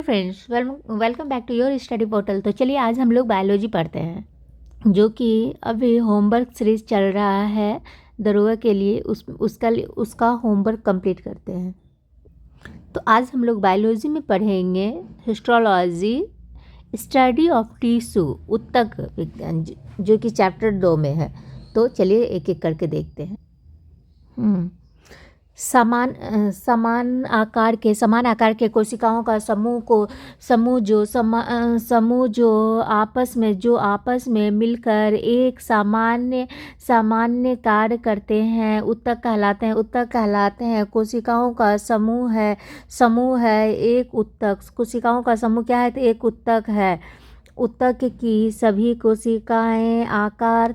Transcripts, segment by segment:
Friends, welcome back to your study portal. तो चलिए आज हम लोग बायोलॉजी पढ़ते हैं, जो कि अभी होमवर्क सीरीज चल रहा है दरोगा के लिए। उसका होमवर्क कंप्लीट करते हैं। तो आज हम लोग बायोलॉजी में पढ़ेंगे हिस्टोलॉजी, स्टडी ऑफ टिश्यू, ऊतक विज्ञान, जो कि चैप्टर 2 में है। तो चलिए एक एक करके देखते हैं। समान आकार के कोशिकाओं का समूह जो आपस में मिलकर एक सामान्य कार्य करते हैं ऊतक कहलाते हैं। कोशिकाओं का समूह है एक ऊतक। कोशिकाओं का समूह क्या है? तो एक ऊतक है। ऊतक की सभी कोशिकाएं आकार,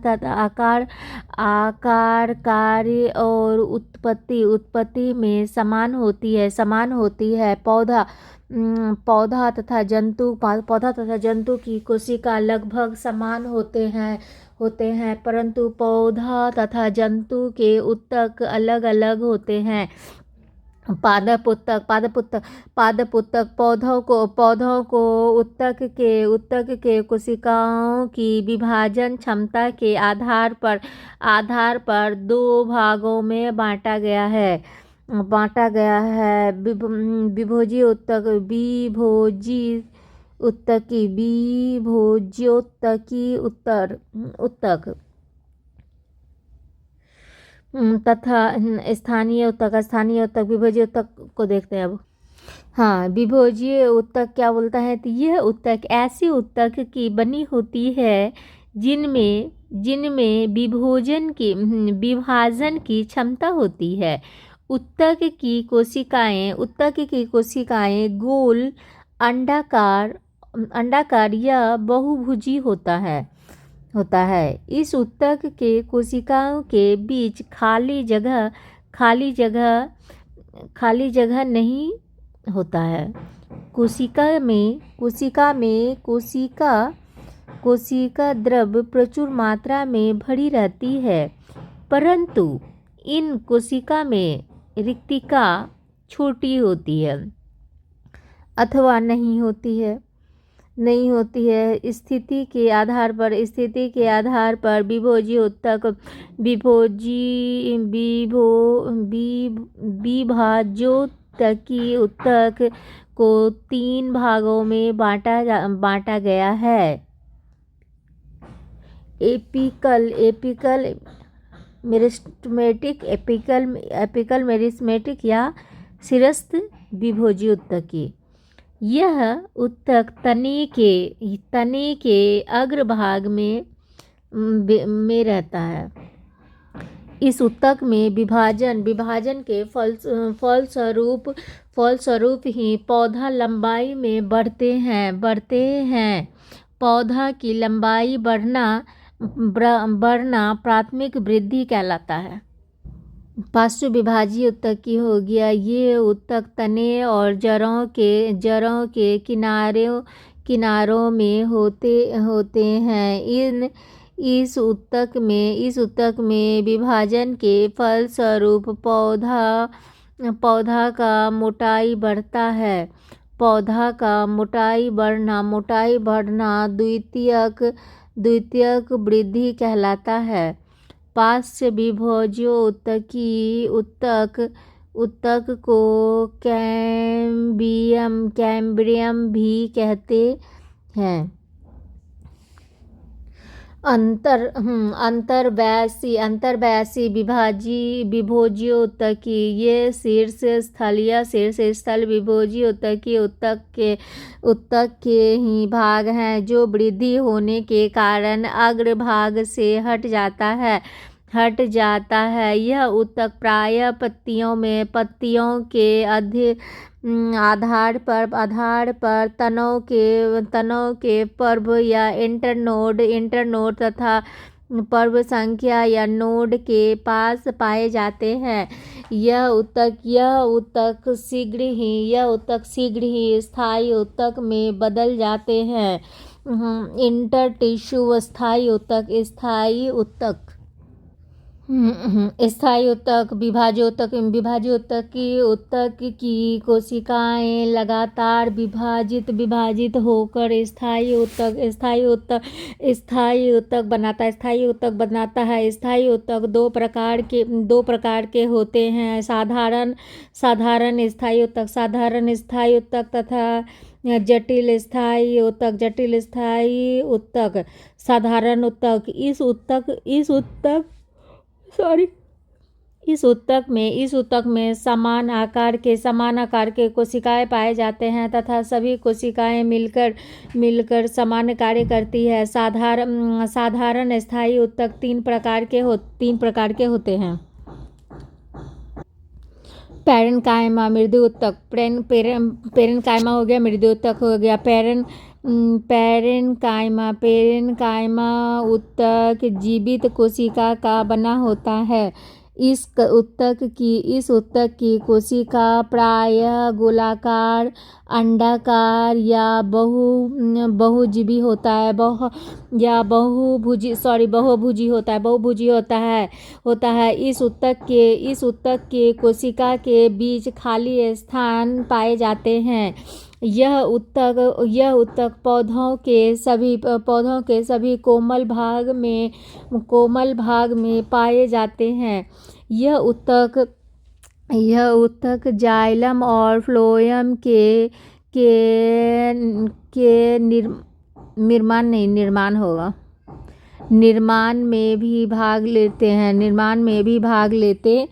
कार्य और उत्पत्ति में समान होती है। पौधा तथा जंतु की कोशिका लगभग समान होते हैं, परंतु पौधा तथा जंतु के ऊतक अलग अलग होते हैं। पादप ऊतक पौधों को ऊतक के कोशिकाओं की विभाजन क्षमता के आधार पर दो भागों में बांटा गया है। विभोजी ऊतक तथा स्थानीय ऊतक। विभोजी ऊतक को देखते हैं अब। हाँ, विभोजी ऊतक क्या बोलता है? तो यह ऊतक ऐसी ऊतक की बनी होती है जिनमें विभाजन की क्षमता होती है। ऊतक की कोशिकाएं गोल, अंडाकार या बहुभुजी होता है। इस ऊतक के कोशिकाओं के बीच खाली जगह नहीं होता है। कोशिका द्रव प्रचुर मात्रा में भरी रहती है, परंतु इन कोशिका में रिक्तिका छोटी होती है अथवा नहीं होती है। स्थिति के आधार पर विभाज्योतकी ऊतक को 3 भागों में बांटा गया है। एपिकल मेरिस्टेमेटिक या सिरस्थ विभोजी ऊतकी। यह ऊतक तने के अग्रभाग में रहता है। इस ऊतक में विभाजन के फलस्वरूप ही पौधा लंबाई में बढ़ते हैं। पौधा की लंबाई बढ़ना प्राथमिक वृद्धि कहलाता है। पार्श्व विभाजी ऊतकी हो गया। ये ऊतक तने और जड़ों के किनारों में होते हैं। इस ऊतक में विभाजन के फलस्वरूप पौधा का मोटाई बढ़ता है। पौधा का मोटाई बढ़ना द्वितीयक वृद्धि कहलाता है। पार्श्व विभोजी ऊतक को कैम्ब्रियम भी कहते हैं। अंतर्वैसी विभोजी ऊतकी। ये शीर्ष स्थल विभोजी ऊतक के ही भाग हैं, जो वृद्धि होने के कारण अग्रभाग से हट जाता है। यह ऊतक प्रायः पत्तियों के आधार पर तनों के पर्व या इंटरनोड तथा पर्व संख्या या नोड के पास पाए जाते हैं। यह ऊतक शीघ्र ही स्थायी ऊतक में बदल जाते हैं। इंटरटिश्यू स्थायी ऊतक। स्थायी ऊतक, विभाज्य ऊतक की कोशिकाएं लगातार विभाजित होकर स्थायी ऊतक बनाता है। स्थायी ऊतक दो प्रकार के होते हैं: साधारण स्थायी ऊतक तथा जटिल स्थायी ऊतक। साधारण ऊतक इस ऊतक में समान आकार के कोशिकाएं पाए जाते हैं तथा सभी कोशिकाएं मिलकर समान कार्य करती है। साधारण स्थायी ऊतक तीन प्रकार के होते हैं: पैरेन्काइमा, मृदु ऊतक। पैरेन्काइमा हो गया, मृदु ऊतक हो गया। पैरेन्काइमा ऊतक जीवित कोशिका का बना होता है। इस ऊतक की कोशिका प्रायः गोलाकार, अंडाकार या बहुभुजी होता है। इस ऊतक के कोशिका के बीच खाली स्थान पाए जाते हैं। यह ऊतक पौधों के सभी कोमल भाग में पाए जाते हैं। यह ऊतक जाइलम और फ्लोएम के निर्माण में भी भाग लेते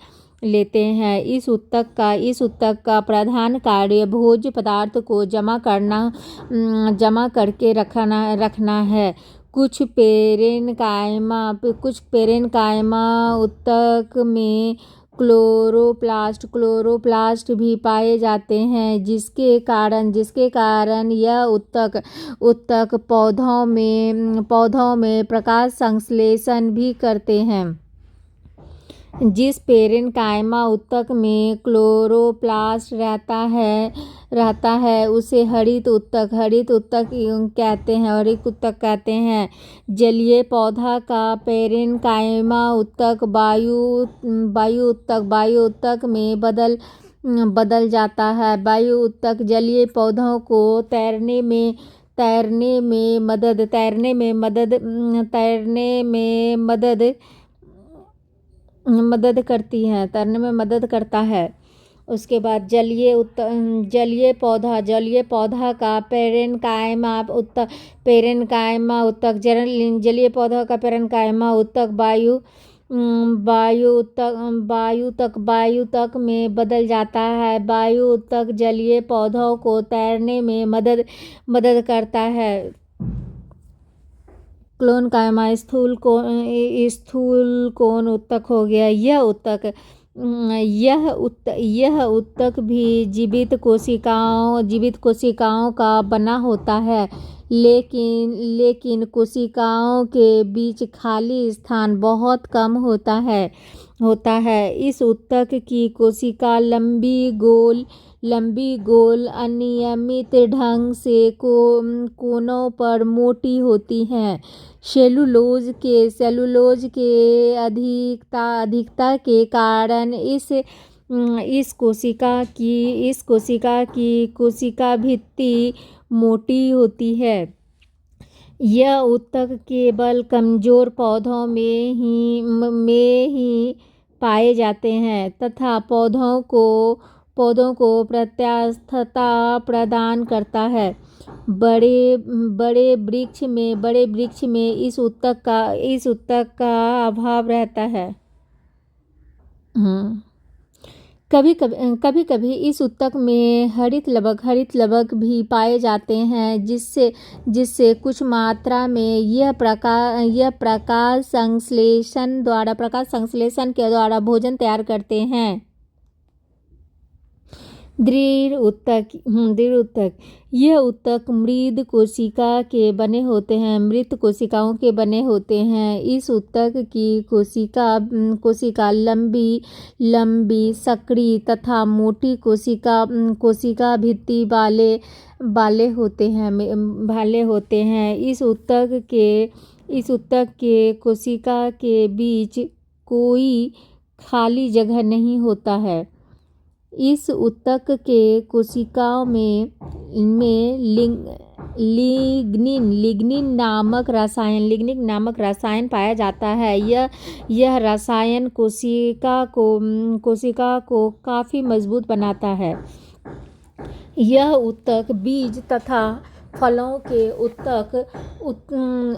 हैं। इस ऊतक का प्रधान कार्य भोज्य पदार्थ को जमा करके रखना है। कुछ पैरेन्काइमा ऊतक में क्लोरोप्लास्ट भी पाए जाते हैं, जिसके कारण यह ऊतक पौधों में प्रकाश संश्लेषण भी करते हैं। जिस पैरेन्काइमा ऊतक में क्लोरोप्लास्ट रहता है उसे हरित ऊतक कहते हैं। जलीय पौधा का पैरेन्काइमा ऊतक वायु ऊतक में बदल जाता है। वायु ऊतक जलीय पौधों को तैरने में मदद करता है। उसके बाद जलीय पौधा का पैरेन्काइमा ऊतक जलीय पौधा का पैरेन्काइमा ऊतक वायु ऊतक में बदल जाता है। वायु ऊतक जलीय पौधों को तैरने में मदद करता है। क्लोनकाइमा स्थूल कोण ऊतक हो गया। यह ऊतक भी जीवित कोशिकाओं का बना होता है, लेकिन कोशिकाओं के बीच खाली स्थान बहुत कम होता है। इस ऊतक की कोशिका लंबी गोल अनियमित ढंग से कोनों पर मोटी होती हैं। सेलुलोज के अधिकता के कारण इस कोशिका की कोशिका भित्ति मोटी होती है। यह ऊतक केवल कमजोर पौधों में ही पाए जाते हैं तथा पौधों को प्रत्यास्थता प्रदान करता है। बड़े वृक्ष में इस ऊतक का अभाव रहता है। कभी इस ऊतक में हरित लवक भी पाए जाते हैं, जिससे कुछ मात्रा में यह प्रकाश संश्लेषण के द्वारा भोजन तैयार करते हैं। दृढ़ ऊतक यह ऊतक मृत कोशिका के बने कोशिकाओं के बने होते हैं। इस ऊतक की कोशिका लंबी सक्रिय तथा मोटी कोशिका भित्ति वाले होते हैं। इस ऊतक के कोशिका के बीच कोई खाली जगह नहीं होता है। इस ऊतक के कोशिकाओं में लिग्निन नामक रसायन पाया जाता है। यह रसायन कोशिका को काफ़ी मजबूत बनाता है। यह ऊतक बीज तथा फलों के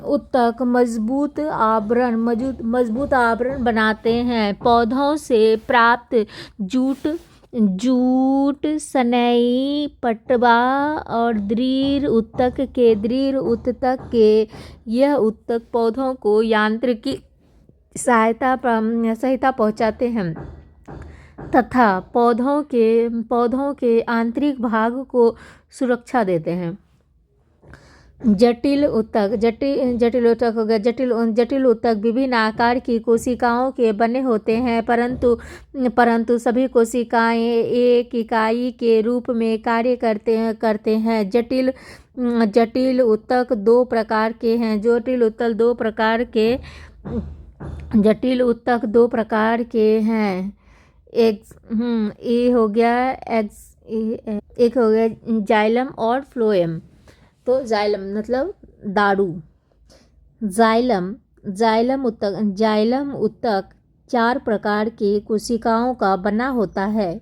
ऊतक मजबूत आवरण बनाते हैं। पौधों से प्राप्त जूट, सनई, पटवा और दृढ़ ऊतक के यह ऊतक पौधों को यांत्रिकी सहायता पहुंचाते हैं तथा पौधों के आंतरिक भाग को सुरक्षा देते हैं। जटिल ऊतक विभिन्न आकार की कोशिकाओं के बने होते हैं, परंतु सभी कोशिकाएं एक इकाई के रूप में कार्य करते हैं। जटिल ऊतक दो प्रकार के हैं। एक हो गया जाइलम और फ्लोएम। तो जाइलम मतलब दारू। जाइलम ऊतक 4 प्रकार के कोशिकाओं का बना होता है।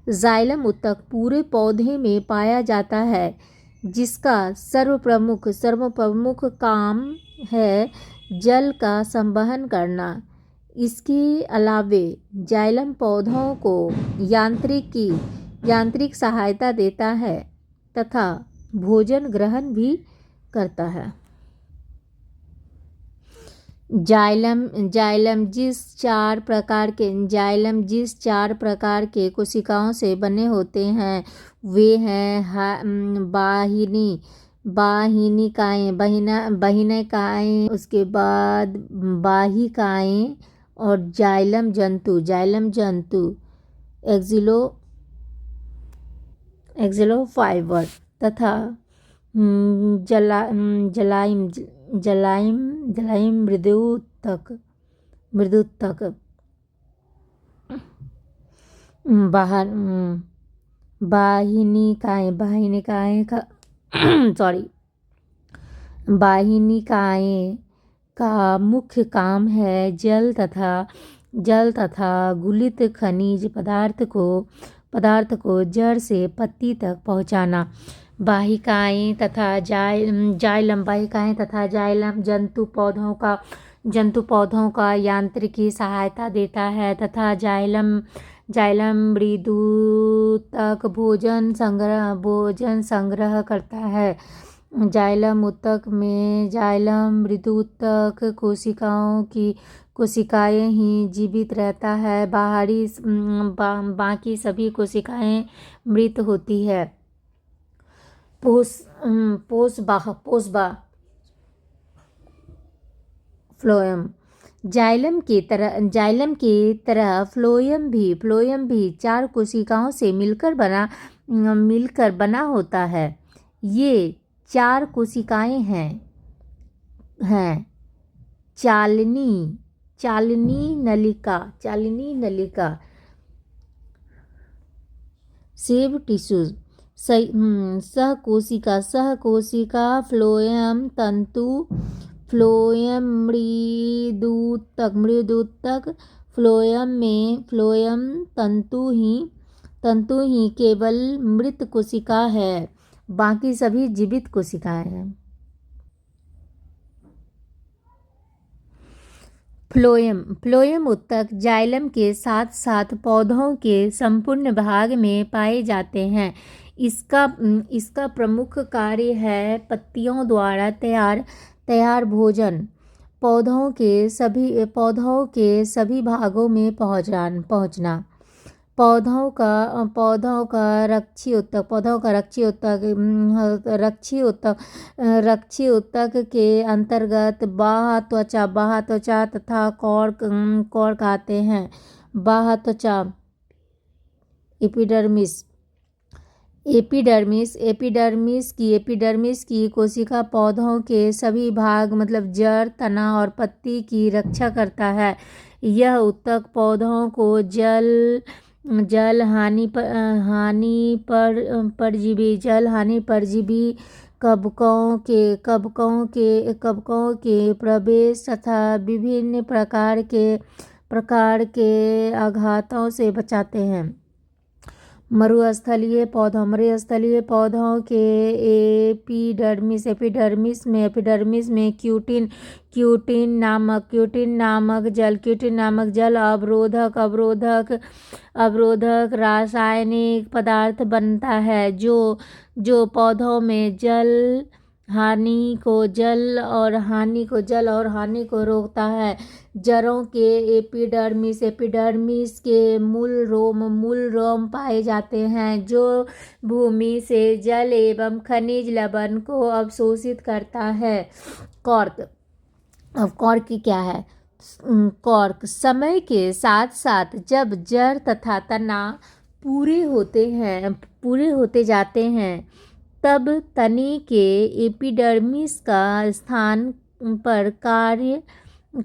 जाइलम ऊतक पूरे पौधे में पाया जाता है, जिसका सर्वप्रमुख काम है जल का संवहन करना। इसके अलावे जाइलम पौधों को यांत्रिक सहायता देता है तथा भोजन ग्रहण भी करता है। जाइलम जिस 4 प्रकार के कोशिकाओं से बने होते हैं वे हैं बाह्यनिकाएं, उसके बाद बाहिकाएं और जाइलम जंतु एक्जिलोफाइबर तथा जलाइम मृदुतक। बाह्यनिकाएं का मुख्य काम है जल तथा गुलित खनिज पदार्थ को जड़ से पत्ती तक पहुंचाना। बाहिकाएं तथा जाइलम जंतु पौधों का यांत्रिकी सहायता देता है तथा जाइलम मृदुतक भोजन संग्रह करता है। जाइलम ऊतक में मृदुतक कोशिकाएं ही जीवित रहता है। बाकी सभी कोशिकाएं मृत होती है। फ्लोएम। जाइलम की तरह फ्लोएम भी 4 कोशिकाओं से मिलकर बना होता है। ये 4 कोशिकाएं हैं चालनी नलिका, सेव टिश्यूज, सहकोशिका फ्लोएम तंतु, फ्लोएम मृदुतक। फ्लोएम तंतु ही केवल मृत कोशिका है, बाकी सभी जीवित कोशिकाएं हैं। फ्लोएम ऊतक जाइलम के साथ साथ पौधों के संपूर्ण भाग में पाए जाते हैं। इसका प्रमुख कार्य है पत्तियों द्वारा तैयार भोजन पौधों के सभी भागों में पहुंचना। पौधों का रक्षी ऊतक के अंतर्गत बाह्य त्वचा तथा कॉर्क आते हैं। बाह्य त्वचा एपिडर्मिस की कोशिका पौधों के सभी भाग मतलब जड़, तना और पत्ती की रक्षा करता है। यह ऊतक पौधों को जल हानि परजीवी कवकों के प्रवेश तथा विभिन्न प्रकार के आघातों से बचाते हैं। मरुस्थलीय पौधों के एपिडर्मिस में क्यूटिन नामक जल अवरोधक रासायनिक पदार्थ बनता है जो पौधों में हानि को रोकता है। जड़ों के एपिडर्मिस के मूल रोम पाए जाते हैं जो भूमि से जल एवं खनिज लवण को अवशोषित करता है। कॉर्क। अब कॉर्क क्या है? कॉर्क समय के साथ साथ जब जड़ तथा तना पूरे होते जाते हैं तब तने के एपिडर्मिस का स्थान पर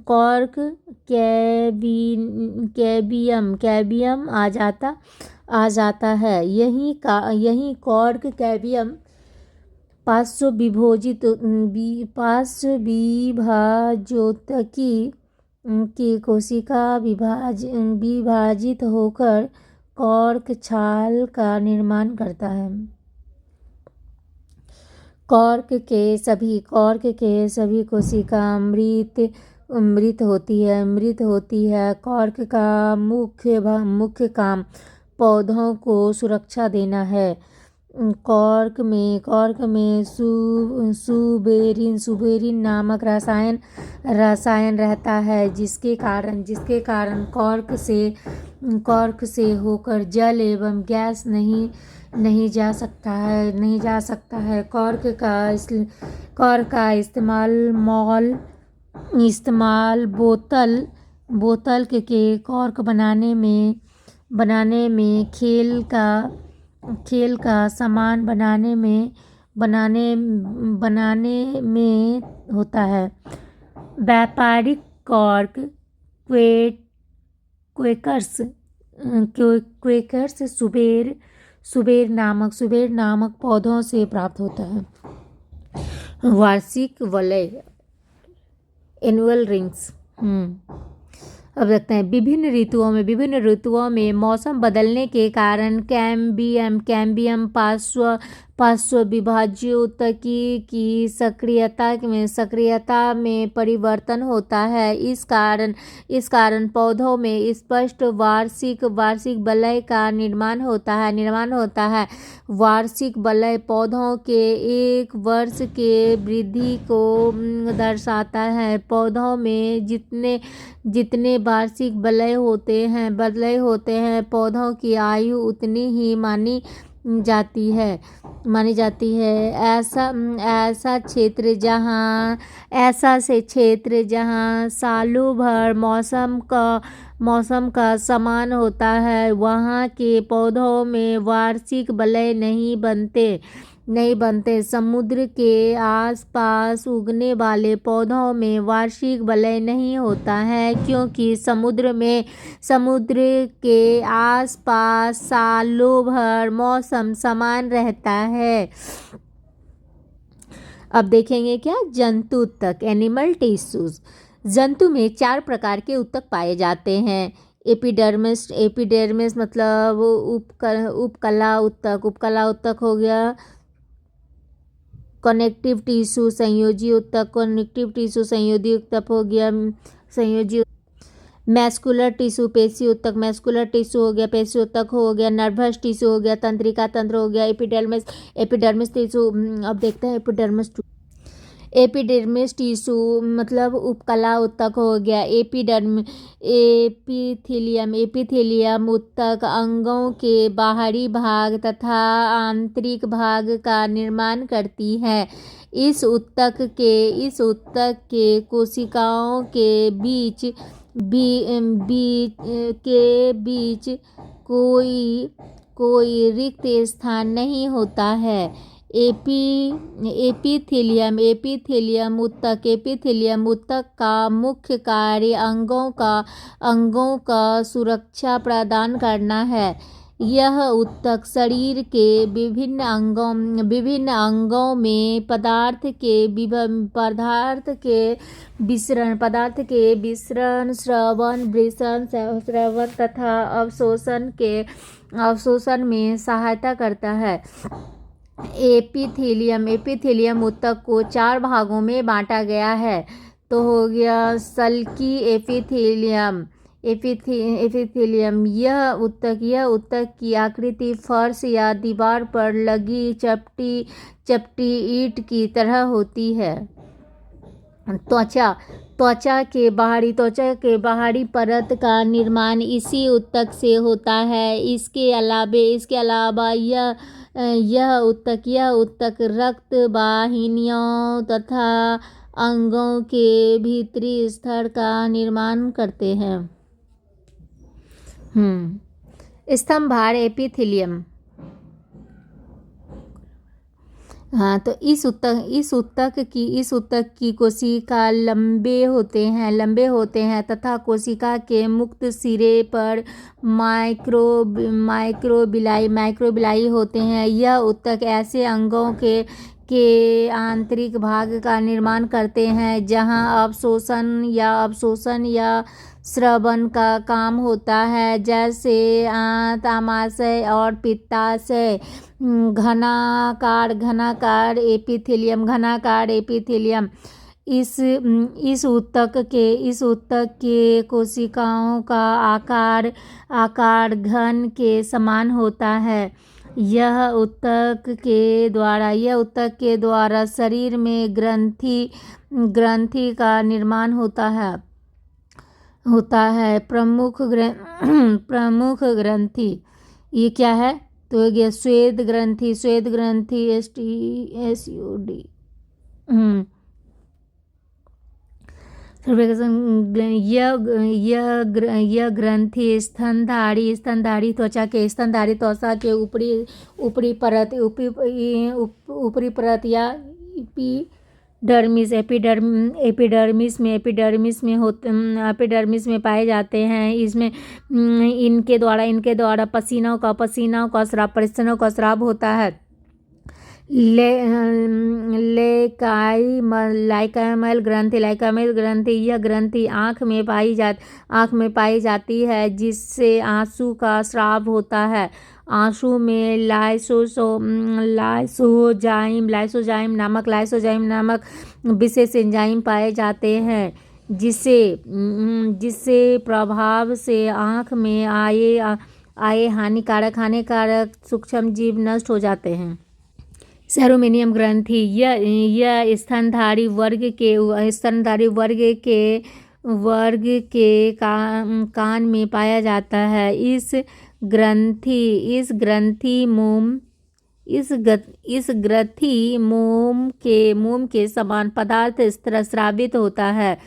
कॉर्क कैबियम आ जाता है। यही कॉर्क कैबियम पार्श्वविभाजोत्तकी की कोशिका विभाजित होकर कॉर्क छाल का निर्माण करता है। कॉर्क के सभी कोशिका मृत होती है। कॉर्क का मुख्य काम पौधों को सुरक्षा देना है। कॉर्क में सुबेरिन नामक रसायन रहता है जिसके कारण कॉर्क से होकर जल एवं गैस नहीं जा सकता है। कॉर्क का इस्तेमाल बोतल के कॉर्क बनाने में खेल का सामान बनाने में होता है। व्यापारिक कॉर्क क्वेकर्स सुबेर नामक पौधों से प्राप्त होता है। वार्षिक वलय एनुअल रिंग्स। अब देखते हैं विभिन्न ऋतुओं में मौसम बदलने के कारण कैम्बियम पार्श्व विभाज्योत्तकी की सक्रियता में परिवर्तन होता है। इस कारण पौधों में स्पष्ट वार्षिक वलय का निर्माण होता है। वार्षिक वलय पौधों के एक वर्ष के वृद्धि को दर्शाता है। पौधों में जितने वार्षिक वलय होते हैं पौधों की आयु उतनी ही मानी जाती है। ऐसा क्षेत्र जहाँ सालों भर मौसम का समान होता है वहाँ के पौधों में वार्षिक वलय नहीं बनते। समुद्र के आसपास उगने वाले पौधों में वार्षिक वलय नहीं होता है क्योंकि समुद्र के आसपास सालों भर मौसम समान रहता है। अब देखेंगे क्या? जंतु ऊतक एनिमल टिश्यूज। जंतु में 4 प्रकार के ऊतक पाए जाते हैं। एपिडर्मिस मतलब उपकला ऊतक हो गया। कनेक्टिव टिश्यू संयोजी ऊतक हो गया। मैस्कुलर टिश्यू पेशी ऊतक हो गया। नर्वस टिश्यू हो गया। तंत्रिका तंत्र हो गया। Epidermis tissue. अब देखते हैं एपिडर्मिस टिश्यू मतलब उपकला ऊतक हो गया। एपिथेलियम ऊतक अंगों के बाहरी भाग तथा आंतरिक भाग का निर्माण करती है। इस ऊतक के कोशिकाओं के बीच कोई रिक्त स्थान नहीं होता है। एपिथेलियम ऊतक का मुख्य कार्य अंगों का सुरक्षा प्रदान करना है। यह ऊतक शरीर के विभिन्न अंगों में पदार्थ के विसरण, स्रवण तथा अवशोषण में सहायता करता है। एपिथेलियम ऊतक को 4 भागों में बांटा गया है। तो हो गया सल्की एपिथेलियम। यह ऊतक की आकृति फर्श या दीवार पर लगी चपटी ईंट की तरह होती है। त्वचा के बाहरी परत का निर्माण इसी ऊतक से होता है। इसके अलावा यह ऊतक रक्त वाहिनियों तथा अंगों के भीतरी स्तर का निर्माण करते हैं। स्तंभभार एपिथेलियम। हाँ, तो इस ऊतक की कोशिका लंबे होते हैं तथा कोशिका के मुक्त सिरे पर माइक्रोबिलाई होते हैं। यह ऊतक ऐसे अंगों के आंतरिक भाग का निर्माण करते हैं जहां अवशोषण या स्रवण का काम होता है, जैसे आंत, आमाशय और पित्ताशय। घनाकार एपिथेलियम। इस ऊतक के कोशिकाओं का आकार घन के समान होता है। यह ऊतक के द्वारा शरीर में ग्रंथि का निर्माण होता है। प्रमुख ग्रंथि ये क्या है? तो ये श्वेत ग्रंथि STSUD। यह ग्रंथि स्तनधारी त्वचा के ऊपरी परत या एपिडर्मिस में पाए जाते हैं। इसमें इनके द्वारा पसीनों का स्राव होता है। लाइकामेल ग्रंथि यह ग्रंथि आँख में पाई जाती है, जिससे आंसू का स्राव होता है। आंसू में लाइसोजाइम नामक विशेष एंजाइम पाए जाते हैं, जिससे प्रभाव से आँख में आए हानिकारक सूक्ष्म जीव नष्ट हो जाते हैं। सेरोमेनियम ग्रंथि यह स्तनधारी वर्ग के कान में पाया जाता है। इस ग्रंथि मोम के समान पदार्थ स्रावित होता है।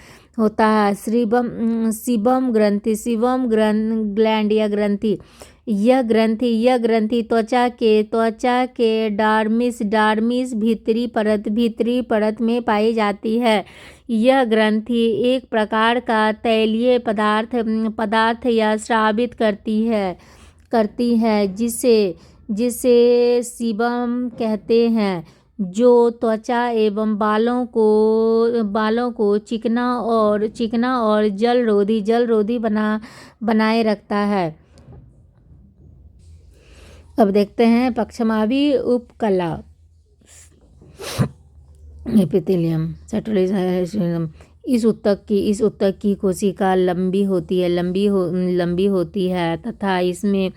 सीबम ग्लैंड या ग्रंथि। यह ग्रंथि त्वचा के डार्मिस भीतरी परत में पाई जाती है। यह ग्रंथि एक प्रकार का तैलीय पदार्थ या स्रावित करती है, जिसे सीबम कहते हैं, जो त्वचा एवं बालों को चिकना और जलरोधी बनाए रखता है। अब देखते हैं पक्षमावी उपकला। एपिथेलियम सेटोलिज्म। इस ऊतक की कोशिका लंबी होती है तथा इसमें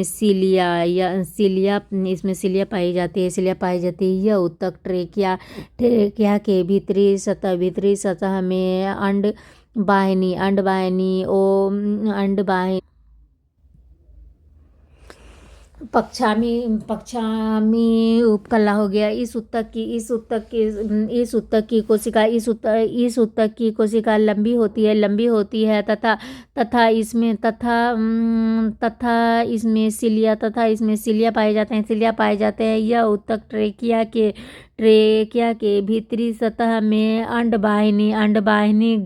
सिलिया पाई जाती है। यह ऊतक ट्रेकिया के भीतरी सतह में अंडवाहिनी पक्षामी उपकला हो गया। इस उत्तक की कोशिका लंबी होती है तथा इसमें सिलिया पाए जाते हैं। यह उत्तक ट्रेकिया के भीतरी सतह में अंडवाहिनी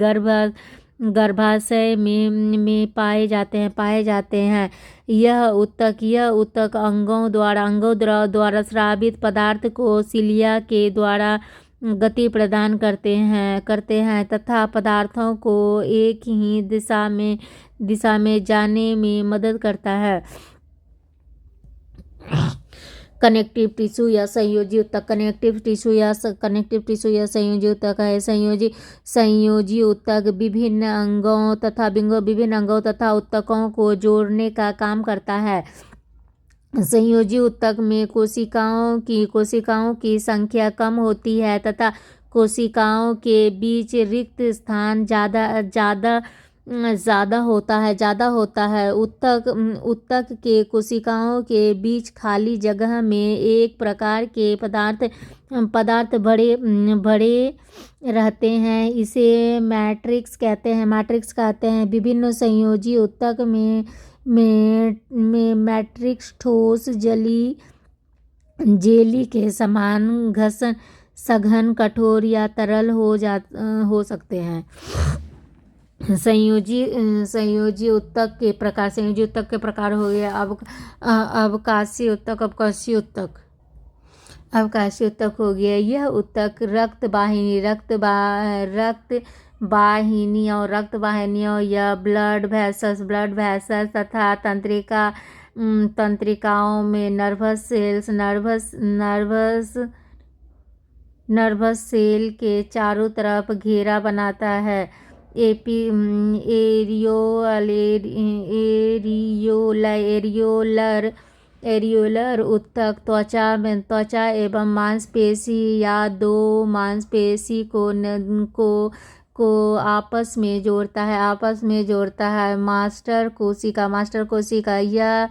गर्भाशय में पाए जाते हैं। यह उत्तक अंगों द्वारा स्रावित पदार्थ को सिलिया के द्वारा गति प्रदान करते हैं तथा पदार्थों को एक ही दिशा में जाने में मदद करता है। कनेक्टिव टिश्यू या संयोजी उत्तक। कनेक्टिव टिश्यू या संयोजी उत्तक है। संयोजी उत्तक विभिन्न अंगों तथा उत्तकों को जोड़ने का काम करता है। संयोजी उत्तक में कोशिकाओं की संख्या कम होती है तथा कोशिकाओं के बीच रिक्त स्थान ज़्यादा होता है। उत्तक के कोशिकाओं के बीच खाली जगह में एक प्रकार के पदार्थ बड़े रहते हैं। इसे मैट्रिक्स कहते हैं। विभिन्न संयोजी उत्तक में मैट्रिक्स ठोस जेली के समान सघन कठोर या तरल हो सकते हैं। संयोजी उत्तक के प्रकार हो गया। अवकाशीय उत्तक हो गया। यह उत्तक रक्त वाहिनियों या ब्लड वेसल्स तथा तंत्रिकाओं में नर्वस सेल के चारों तरफ घेरा बनाता है। एरियोलर उत्तक त्वचा एवं मांसपेशी या दो मांसपेशी को आपस में जोड़ता है। मास्टर कोशिका यह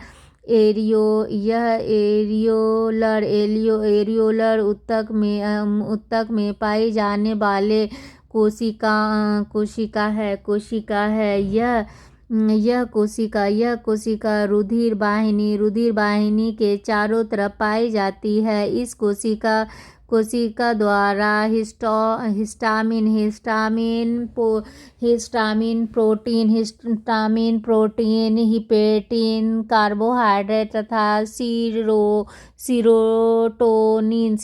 एरियोलर उत्तक में पाई जाने वाले कोशिका है। यह कोशिका रुधिर वाहिनी के चारों तरफ पाई जाती है। इस कोशिका द्वारा हिस्टामिन प्रोटीन हिपेटिन कार्बोहाइड्रेट तथा सीरोटोनिन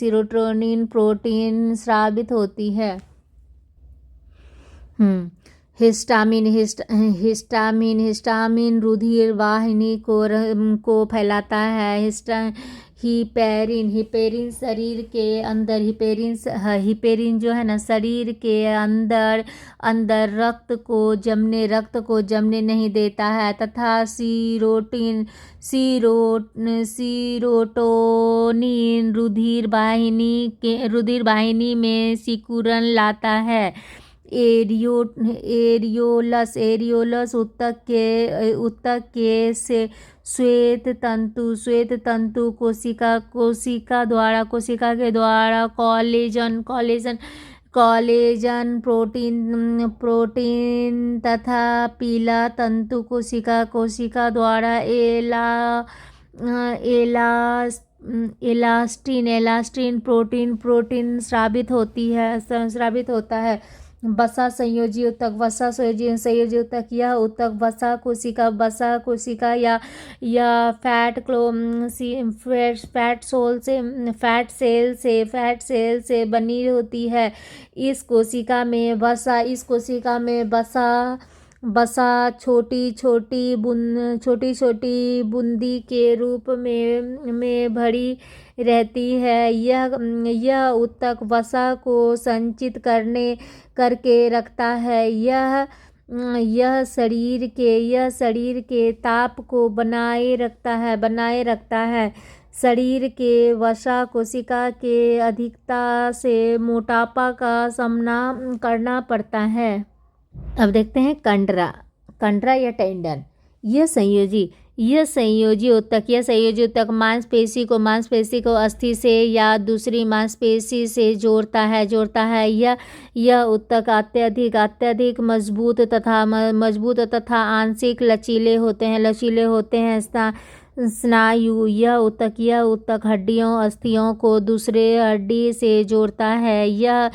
प्रोटीन स्रावित होती है। हिस्टामिन रुधिर वाहिनी को फैलाता है। हिपेरिन शरीर के अंदर हिपेरिन जो है ना, शरीर के अंदर रक्त को जमने नहीं देता है तथा सीरोटोनिन रुधिर वाहिनी में सिकुड़न लाता है। एरियोलस उत्तक के से श्वेत तंतु कोशिका के द्वारा कोलेजन प्रोटीन तथा पीला तंतु कोशिका द्वारा एलास्टिन प्रोटीन स्रावित होता है। वसा संयोजी उत्तक यह उत्तक वसा कोशिका या फैट सेल से बनी होती है। इस कोशिका में वसा छोटी छोटी बूंदी के रूप में भरी रहती है। यह उत्तक वसा को संचित करके रखता है। यह शरीर के ताप को बनाए रखता है। शरीर के वसा कोशिका के अधिकता से मोटापा का सामना करना पड़ता है। अब देखते हैं कंडरा या टेंडन। यह संयोजी ऊतक मांसपेशी को अस्थि से या दूसरी मांसपेशी से जोड़ता है। यह ऊतक अत्यधिक मजबूत तथा आंशिक लचीले होते हैं। स्नायु यह ऊतक हड्डियों अस्थियों को दूसरे हड्डी से जोड़ता है। यह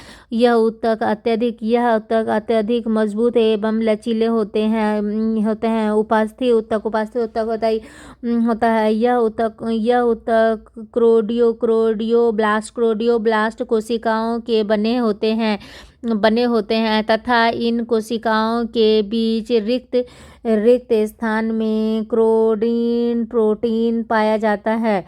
ऊतक अत्यधिक मजबूत एवं लचीले होते हैं। उपास्थि ऊतक होता है। यह ऊतक क्रोडियोब्लास्ट कोशिकाओं के बने होते हैं तथा इन कोशिकाओं के बीच रिक्त स्थान में प्रोटीन पाया जाता है।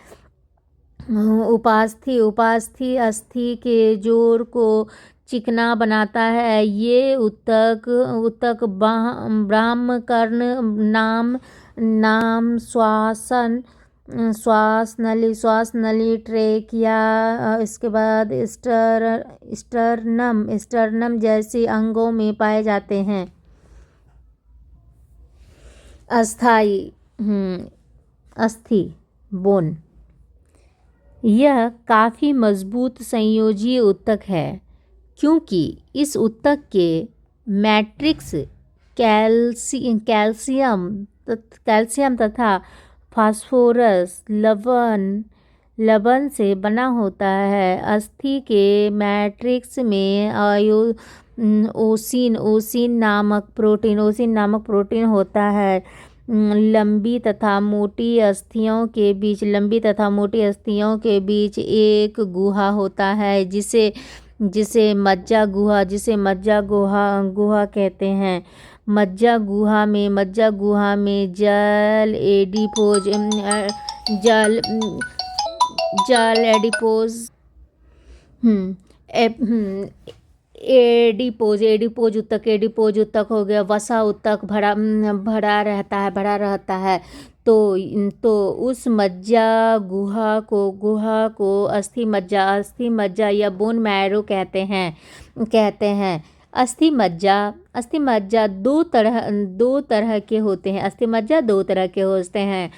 उपास्थि अस्थि के जोड़ को चिकना बनाता है। ये ऊतक ब्राह्मकर्ण नाम श्वास नली ट्रेकिया, इसके बाद स्टर्नम जैसे अंगों में पाए जाते हैं। अस्थि बोन यह काफ़ी मजबूत संयोजी ऊतक है क्योंकि इस ऊतक के मैट्रिक्स कैल्शियम तथा फास्फोरस लवण से बना होता है। अस्थि के मैट्रिक्स में ओसिन नामक प्रोटीन होता है। लंबी तथा मोटी अस्थियों के बीच एक गुहा होता है जिसे मज्जा गुहा कहते हैं। मज्जा गुहा में जल एडिपोज ऊतक हो गया। वसा ऊतक भरा रहता है। तो उस मज्जा गुहा को अस्थि मज्जा या बोन मैरो कहते हैं। अस्थि मज्जा दो तरह के होते हैं।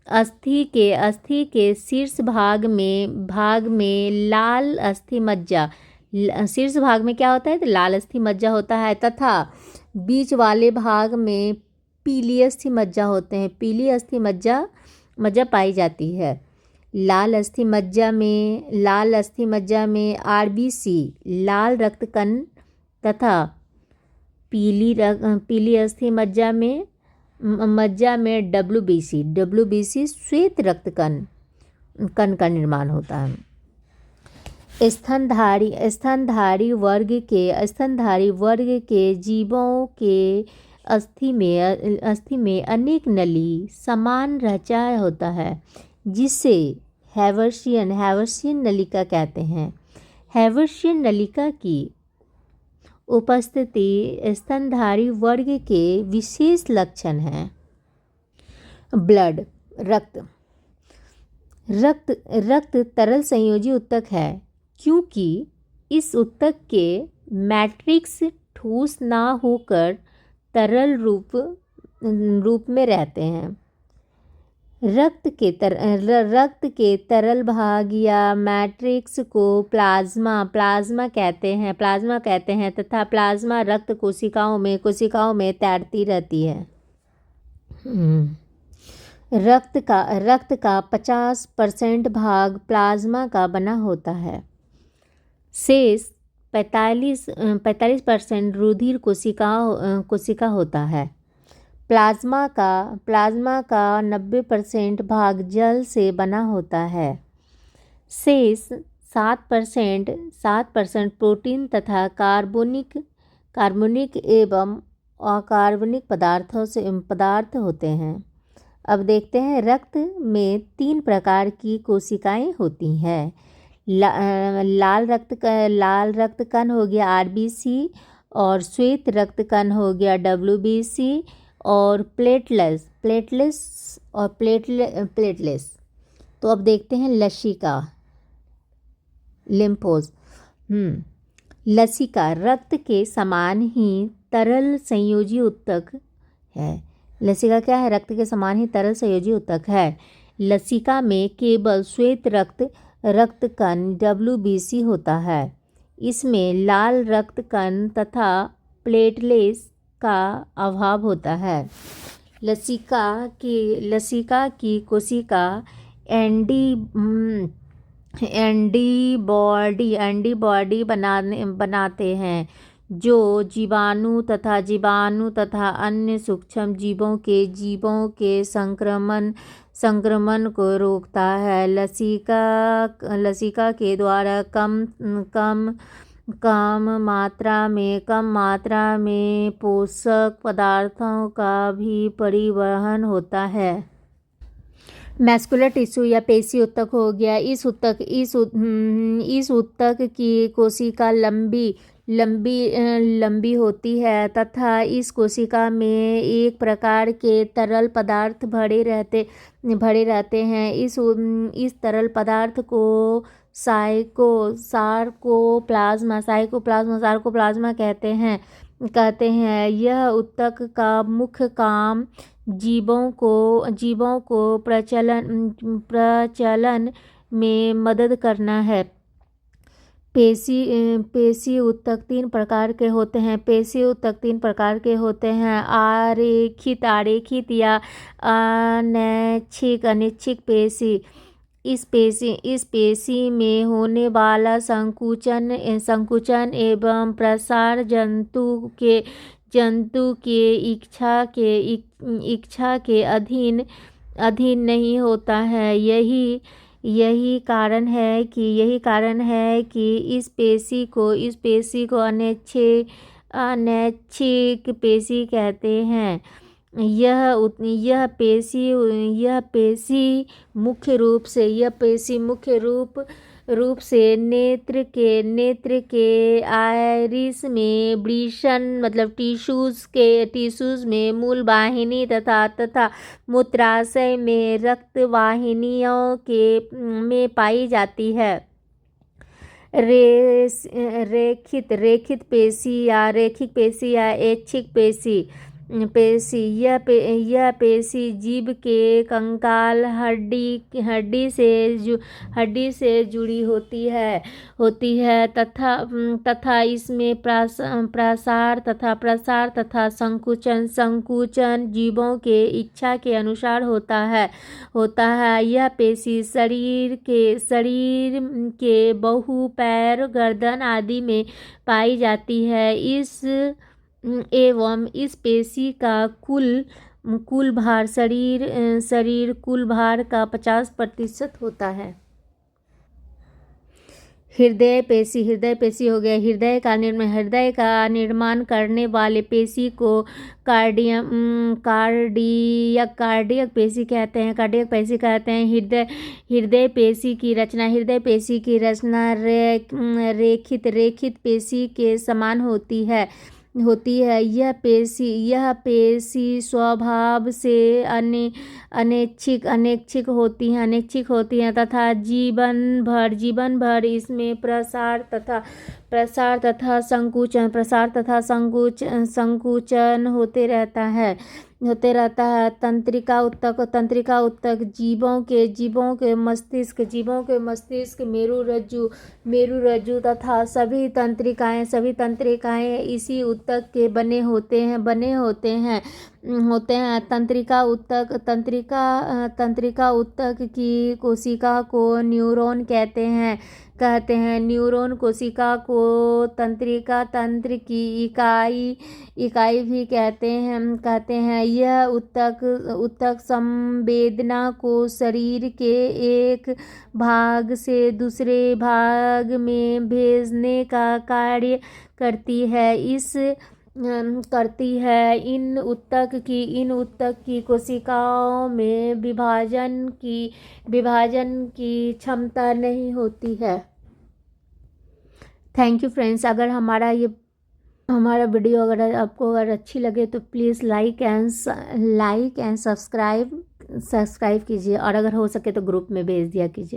अस्थि के शीर्ष भाग में लाल अस्थि मज्जा, शीर्ष भाग में क्या होता है तो लाल अस्थि मज्जा होता है तथा बीच वाले भाग में पीली अस्थि मज्जा होते हैं। पीली अस्थि मज्जा पाई जाती है। लाल अस्थि मज्जा में आरबीसी लाल रक्त कण तथा पीली अस्थि मज्जा में डब्ल्यूबीसी श्वेत रक्त कण का निर्माण होता है। स्तनधारी वर्ग के जीवों के अस्थि में अनेक नली समान ढांचा होता है जिसे हैवर्सियन नलिका कहते हैं। हैवर्सियन नलिका की उपस्थिति स्तनधारी वर्ग के विशेष लक्षण हैं। ब्लड रक्त तरल संयोजी ऊतक है क्योंकि इस ऊतक के मैट्रिक्स ठोस ना होकर तरल रूप में रहते हैं। रक्त के तरल भाग या मैट्रिक्स को प्लाज्मा कहते हैं तथा प्लाज्मा रक्त कोशिकाओं में तैरती रहती है। रक्त का 50% भाग प्लाज्मा का बना होता है। शेष 45% रुधिर कोशिका होता है। प्लाज्मा का 90% भाग जल से बना होता है। शेष 7% प्रोटीन तथा कार्बनिक एवं अकार्बनिक पदार्थ होते हैं। अब देखते हैं रक्त में 3 प्रकार की कोशिकाएं होती हैं। लाल रक्त कण हो गया आरबीसी और श्वेत रक्त कण हो गया डब्ल्यूबीसी और प्लेटलेट्स। तो अब देखते हैं लसिका लिम्फोज। लसिका रक्त के समान ही तरल संयोजी ऊतक है। लसिका क्या है? रक्त के समान ही तरल संयोजी ऊतक है। लसिका में केवल श्वेत रक्त कण WBC होता है। इसमें लाल रक्त कण तथा प्लेटलेट्स का अभाव होता है। लसिका की कोशिका एंटीबॉडी बनाते हैं जो जीवाणु तथा अन्य सूक्ष्म जीवों के संक्रमण को रोकता है। लसिका के द्वारा कम मात्रा में पोषक पदार्थों का भी परिवहन होता है। मैस्कुलर टिश्यू या पेशी ऊतक हो गया। इस ऊतक की कोशिका लंबी होती है तथा इस कोशिका में एक प्रकार के तरल पदार्थ भरे रहते हैं। इस तरल पदार्थ को सार्कोप्लाज्मा कहते हैं। यह ऊतक का मुख्य काम जीवों को प्रचलन में मदद करना है। पेशी ऊतक तीन प्रकार के होते हैं। आरेखित या अनैच्छिक पेशी। इस पेशी में होने वाला संकुचन एवं प्रसार जंतु के इच्छा के अधीन नहीं होता है। यही कारण है कि इस पेशी को अनैच्छिक पेशी कहते हैं। यह पेशी मुख्य रूप से नेत्र के आइरिस में मतलब टिश्यूज में मूल वाहिनी तथा मूत्राशय में रक्त वाहिनियों में पाई जाती है। रेखिक पेशी या ऐच्छिक पेशी। यह पेशी जीव के कंकाल हड्डी से जुड़ी होती है तथा इसमें प्रसार तथा संकुचन जीवों के इच्छा के अनुसार होता है। यह पेशी शरीर के बाहु, पैर, गर्दन आदि में पाई जाती है। इस पेशी का कुल भार शरीर कुल भार का 50% होता है। हृदय पेशी हो गया। हृदय का निर्माण करने वाले पेशी को कार्डियक पेशी कहते हैं। हृदय पेशी की रचना रेखित पेशी के समान होती है। यह पेशी स्वभाव से अनैच्छिक होती हैं तथा जीवन भर इसमें प्रसार तथा संकुचन होते रहता है। तंत्रिका ऊतक जीवों के मस्तिष्क, मेरुरज्जु तथा सभी तंत्रिकाएं इसी ऊतक के बने होते हैं। तंत्रिका ऊतक की कोशिका को न्यूरॉन कहते हैं। न्यूरॉन कोशिका को तंत्र की इकाई भी कहते हैं। यह ऊतक संवेदना को शरीर के एक भाग से दूसरे भाग में भेजने का कार्य करती है। इन ऊतक की कोशिकाओं में विभाजन की क्षमता नहीं होती है। Thank you friends. अगर हमारा वीडियो अगर आपको अच्छी लगे तो प्लीज़ लाइक एंड सब्सक्राइब कीजिए और अगर हो सके तो ग्रुप में भेज दिया कीजिए।